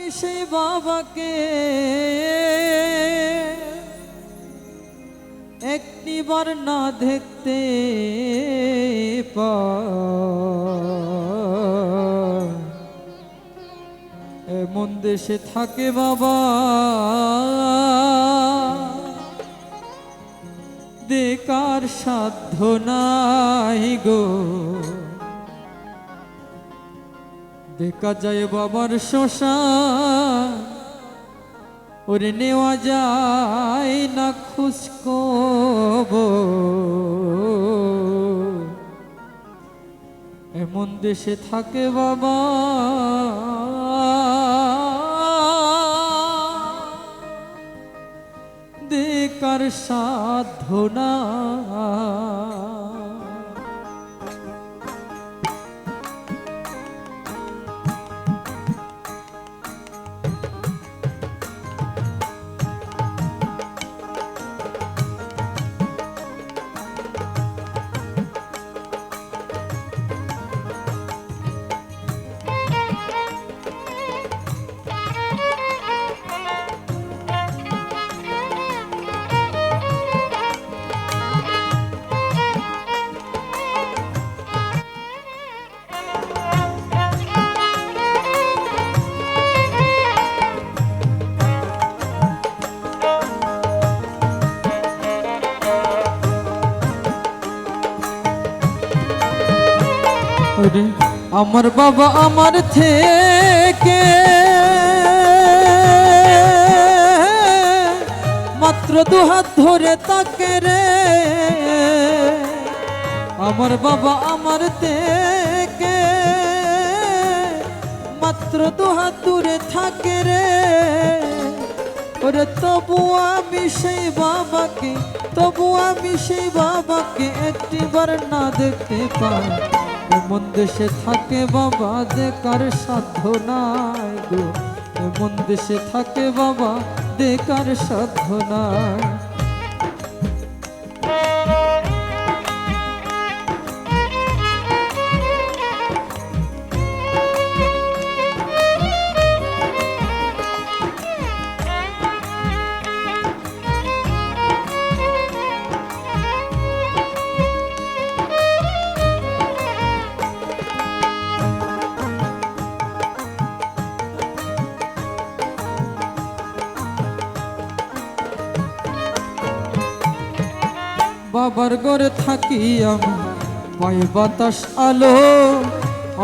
আমি সেই বাবাকে একটিবার না দেখতে পাই, এমন দেশে থাকে বাবা দেখার সাধ্য নাই গো। দেখা যায় বাবার শ্মশান, ওরে নেওয়া যায় না খোঁজখবর, এমন দেশে থাকে বাবা দেখার সাধ্য নাই। আমার বাবা আমার থেকে মাত্র দুহাত ধরে তাকে রে, আমার বাবা আমার থেকে মাত্র দুহাত দূরে থাকে রে, ওরে তবু আমি সেই বাবাকে, তবু আমি সেই বাবাকে একটিবার না দেখতে পাই, এমন দেশে থাকে বাবা দেখার সাধ্য নাই গো, এমন দেশে থাকে বাবা দেখার সাধ্য নাই। বাবার ঘরে থাকি আমি পাই বাতাস আলো,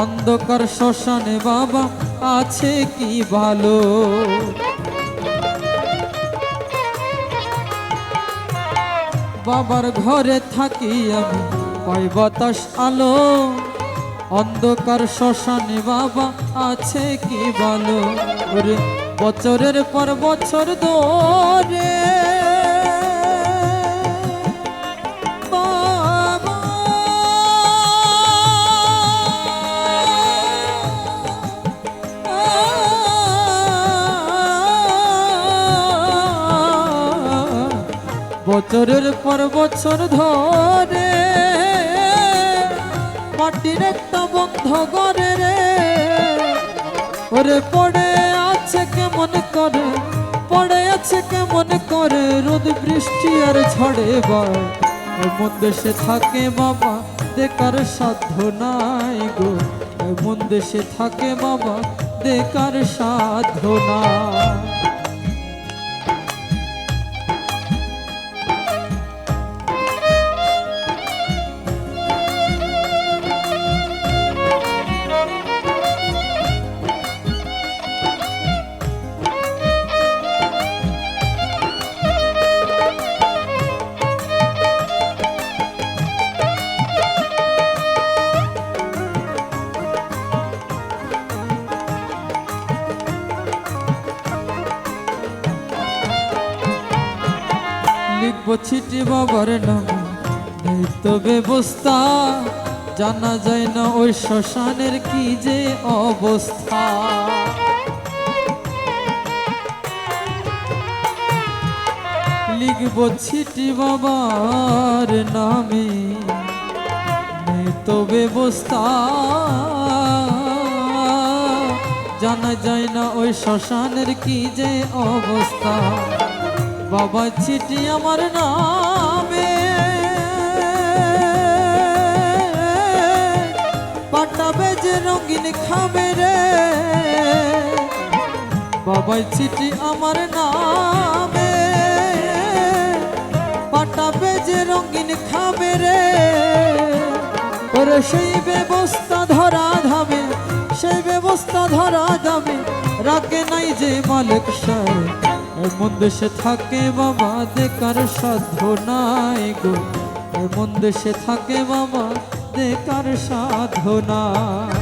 অন্ধকার শ্মশানে বাবা আছে কি ভালো। বাবার ঘরে থাকি আমি পাই বাতাস আলো, অন্ধকার শ্মশানে বাবা আছে কি ভালো। ওরে বছরের পর বছর ধরে বছরের পর বছর ধরে মাটির একটা বন্ধ ঘরে রে, ওরে পড়ে আছে কেমন করে, পড়ে আছে কেমন করে রোদ বৃষ্টি আর ঝড়ে বয়, এমন দেশে থাকে বাবা দেখার সাধ্য নাই গো, এমন দেশে থাকে বাবা দেখার সাধ্য নাই। লিখবো চিঠি বাবার নামে নেই তো ব্যবস্থা, জানা যায় না ওই শ্মশানের কি যে অবস্থা। লিখবো চিঠি বাবার নামে নেই তো ব্যবস্থা, জানা যায় না ওই শ্মশানের কি যে অবস্থা। বাবা চিঠি আমার নামে পাঠাবে যে রঙিন খামে রে, বাবাই চিঠি আমার নামে পাঠাবে যে রঙিন খামে রে। ওরে সেই ব্যবস্থা ধরা ধামে, সেই ব্যবস্থা ধরা যাবে রাখে নাই যে মালিক সাহেব। এমন দেশে থাকে বাবা দেখার সাধ্য নাই গো, এমন দেশে থাকে বাবা দেখার সাধ্য নাই।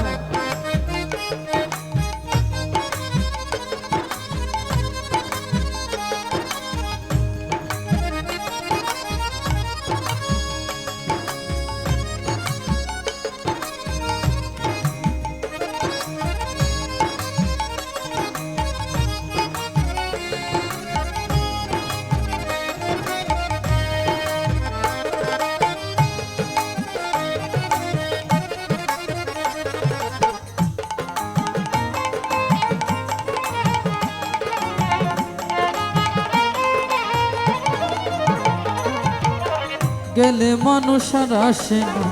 গেলে মানুষ আর আসে না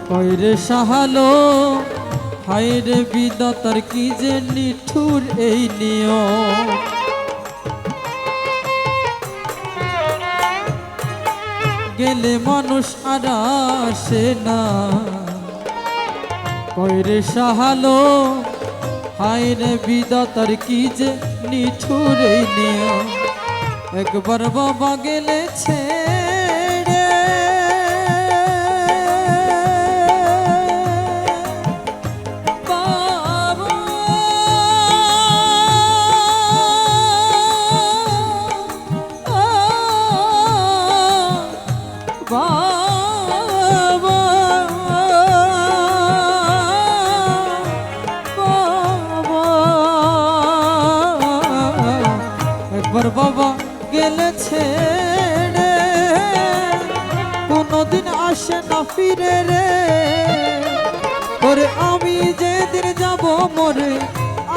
কইরে সাহালো, হায়রে বিধাতার কি যে নিঠুর এই নিয়ম। গেলে মানুষ আর আসে না কইরে সাহালো, হায়রে বিধাতার কি যে নিঠুর এই নিয়ম। একবার বাবা গেলেছে বাবা গেলেছে রে, কোনদিন আসে না ফিরে রে। ওরে আমি যেদিন যাব মরে,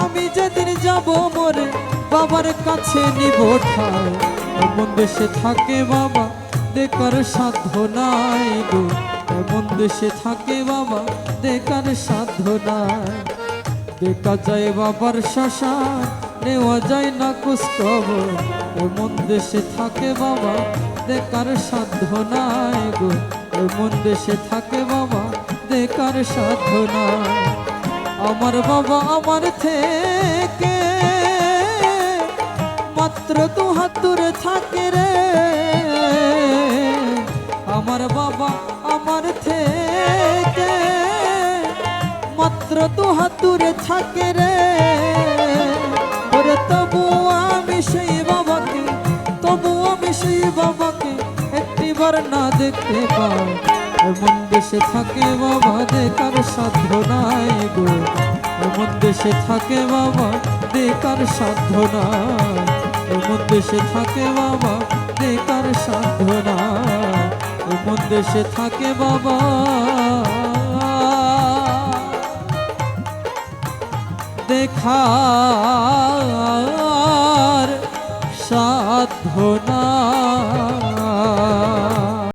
আমি যেদিন যাব মরে বাবার কাছে নিব ঠাই। এমন দেশে থাকে বাবা দেখার সাধ্য নাই গো, এমন দেশে থাকে বাবা দেখার সাধ্য নাই। দেখা যায় বাবার শ্মশান নেওয়া যায় না খোঁজখবর, এমন দেশে থাকে বাবা দেখার সাধ্য নাই গো, এমন দেশে থাকে বাবা দেখার সাধ্য নাই। আমার বাবা আমার থেকে মাত্র 2 হাত দূরে থাকে রে, আমার বাবা আমার থেকে মাত্র 2 হাত দূরে থাকে রে। ওরে তবু আমি সেই বাবাকে, তবু আমি সেই বাবাকে একটিবার না দেখতে পাই। এমন দেশে থাকে বাবা দেখার সাধ্য নাই গো, এমন দেশে থাকে বাবা দেখার সাধ্য নাই, এমন দেশে থাকে বাবা দেখার সাধ্য নাই, এমন দেশে থাকে বাবা দেখার সাধ্য নাই।